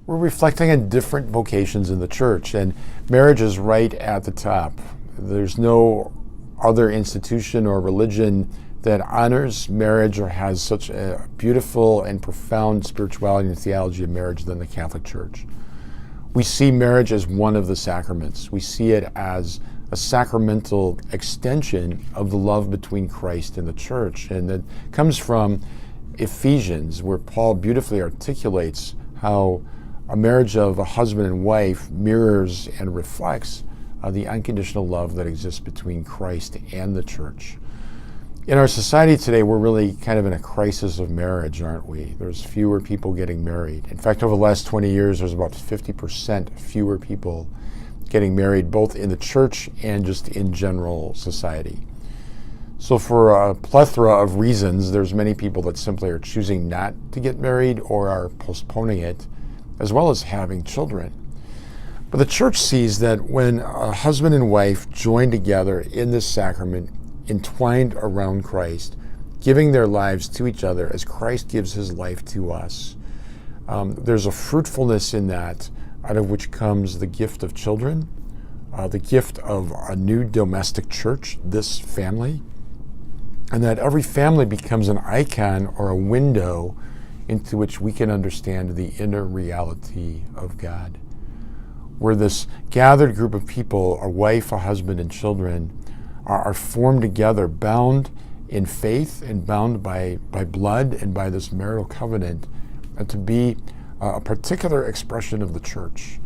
We're reflecting on different vocations in the church, and marriage is right at the top. There's no other institution or religion that honors marriage or has such a beautiful and profound spirituality and theology of marriage than the Catholic Church. We see marriage as one of the sacraments. We see it as a sacramental extension of the love between Christ and the church. And it comes from Ephesians, where Paul beautifully articulates how a marriage of a husband and wife mirrors and reflects the unconditional love that exists between Christ and the church. In our society today, we're really kind of in a crisis of marriage, aren't we? There's fewer people getting married. In fact, over the last 20 years, there's about 50% fewer people getting married, both in the church and just in general society. So for a plethora of reasons, there's many people that simply are choosing not to get married or are postponing it, as well as having children. But the church sees that when a husband and wife join together in this sacrament, entwined around Christ, giving their lives to each other as Christ gives his life to us, there's a fruitfulness in that, out of which comes the gift of children, the gift of a new domestic church, this family, and that every family becomes an icon or a window into which we can understand the inner reality of God. Where this gathered group of people, a wife, a husband, and children, are formed together, bound in faith and bound by blood and by this marital covenant, and to be a particular expression of the church,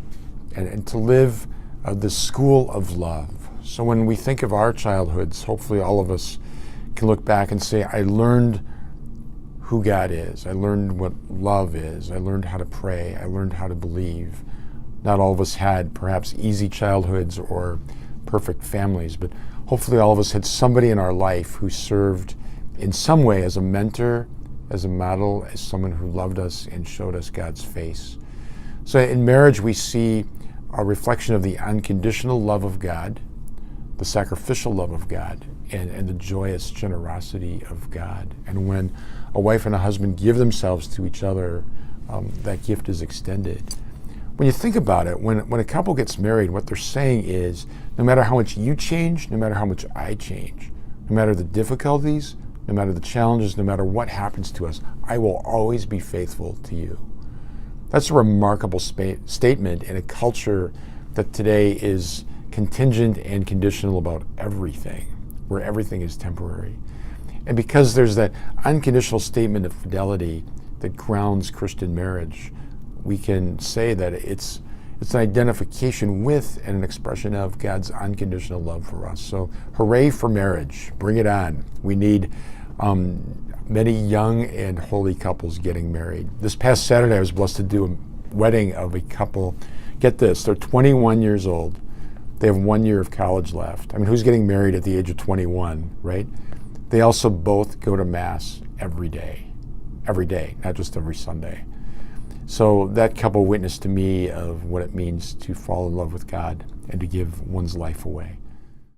and to live this school of love. So when we think of our childhoods, hopefully all of us can look back and say, I learned who God is. I learned what love is. I learned how to pray. I learned how to believe. Not all of us had perhaps easy childhoods or perfect families, but hopefully all of us had somebody in our life who served in some way as a mentor, as a model, as someone who loved us and showed us God's face. So in marriage, we see a reflection of the unconditional love of God, the sacrificial love of God, and the joyous generosity of God. And when a wife and a husband give themselves to each other, that gift is extended. When you think about it, when a couple gets married, what they're saying is, no matter how much you change, no matter how much I change, no matter the difficulties, no matter the challenges, no matter what happens to us, I will always be faithful to you. That's a remarkable statement in a culture that today is contingent and conditional about everything, where everything is temporary. And because there's that unconditional statement of fidelity that grounds Christian marriage, we can say that it's an identification with and an expression of God's unconditional love for us. So hooray for marriage. Bring it on. We need many young and holy couples getting married. This past Saturday, I was blessed to do a wedding of a couple. Get this, they're 21 years old. They have 1 year of college left. I mean, who's getting married at the age of 21, right? They also both go to Mass every day, not just every Sunday. So that couple witnessed to me of what it means to fall in love with God and to give one's life away.